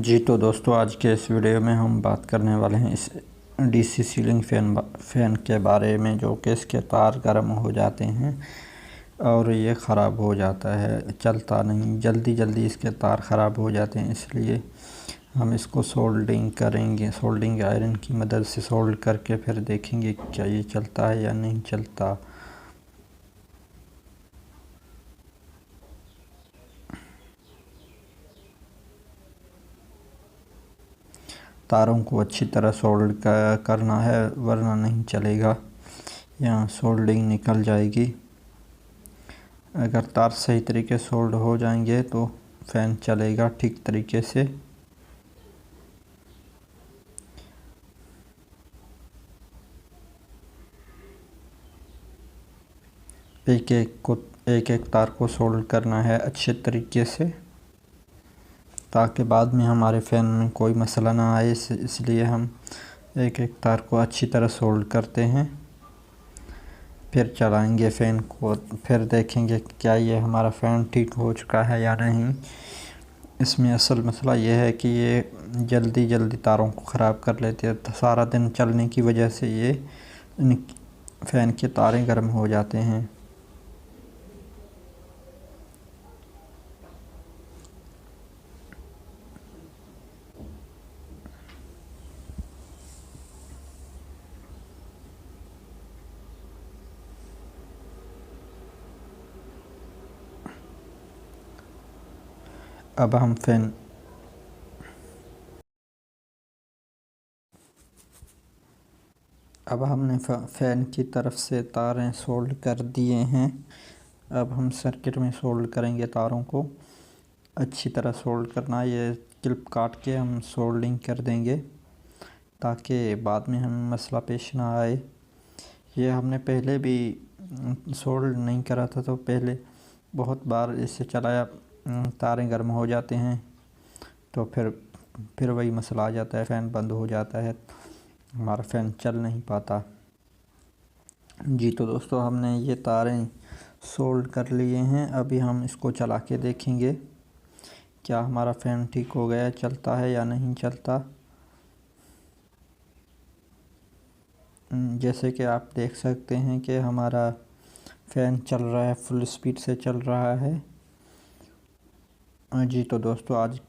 जी तो दोस्तों, आज के इस वीडियो में हम बात करने वाले हैं इस डीसी सीलिंग फ़ैन के बारे में, जो कि इसके तार गर्म हो जाते हैं और ये ख़राब हो जाता है, चलता नहीं, जल्दी जल्दी इसके तार ख़राब हो जाते हैं। इसलिए हम इसको सोल्डिंग करेंगे, सोल्डिंग आयरन की मदद से सोल्ड करके फिर देखेंगे क्या ये चलता है या नहीं चलता। तारों को अच्छी तरह सोल्ड करना है, वरना नहीं चलेगा, यहाँ सोल्डिंग निकल जाएगी। अगर तार सही तरीके से सोल्ड हो जाएंगे तो फ़ैन चलेगा ठीक तरीके से। एक एक तार को सोल्ड करना है अच्छे तरीके से, ताकि बाद में हमारे फ़ैन में कोई मसला ना आए। इसलिए हम एक एक तार को अच्छी तरह सोल्ड करते हैं, फिर चलाएंगे फ़ैन को, फिर देखेंगे क्या ये हमारा फ़ैन ठीक हो चुका है या नहीं। इसमें असल मसला ये है कि ये जल्दी जल्दी तारों को ख़राब कर लेते हैं, तो सारा दिन चलने की वजह से ये फ़ैन के तारें गर्म हो जाते हैं। अब हम अब हमने फ़ैन की तरफ से तारें सोल्ड कर दिए हैं। अब हम सर्किट में सोल्ड करेंगे, तारों को अच्छी तरह सोल्ड करना। ये क्लिप काट के हम सोल्डिंग कर देंगे, ताकि बाद में हमें मसला पेश ना आए। ये हमने पहले भी सोल्ड नहीं करा था, तो पहले बहुत बार इसे चलाया, तारें गर्म हो जाते हैं, तो फिर वही मसला आ जाता है, फ़ैन बंद हो जाता है, हमारा फ़ैन चल नहीं पाता। जी तो दोस्तों, हमने ये तारें सोल्ड कर लिए हैं। अभी हम इसको चला के देखेंगे क्या हमारा फ़ैन ठीक हो गया, चलता है या नहीं चलता। जैसे कि आप देख सकते हैं कि हमारा फ़ैन चल रहा है, फुल स्पीड से चल रहा है। जी तो दोस्तों, आज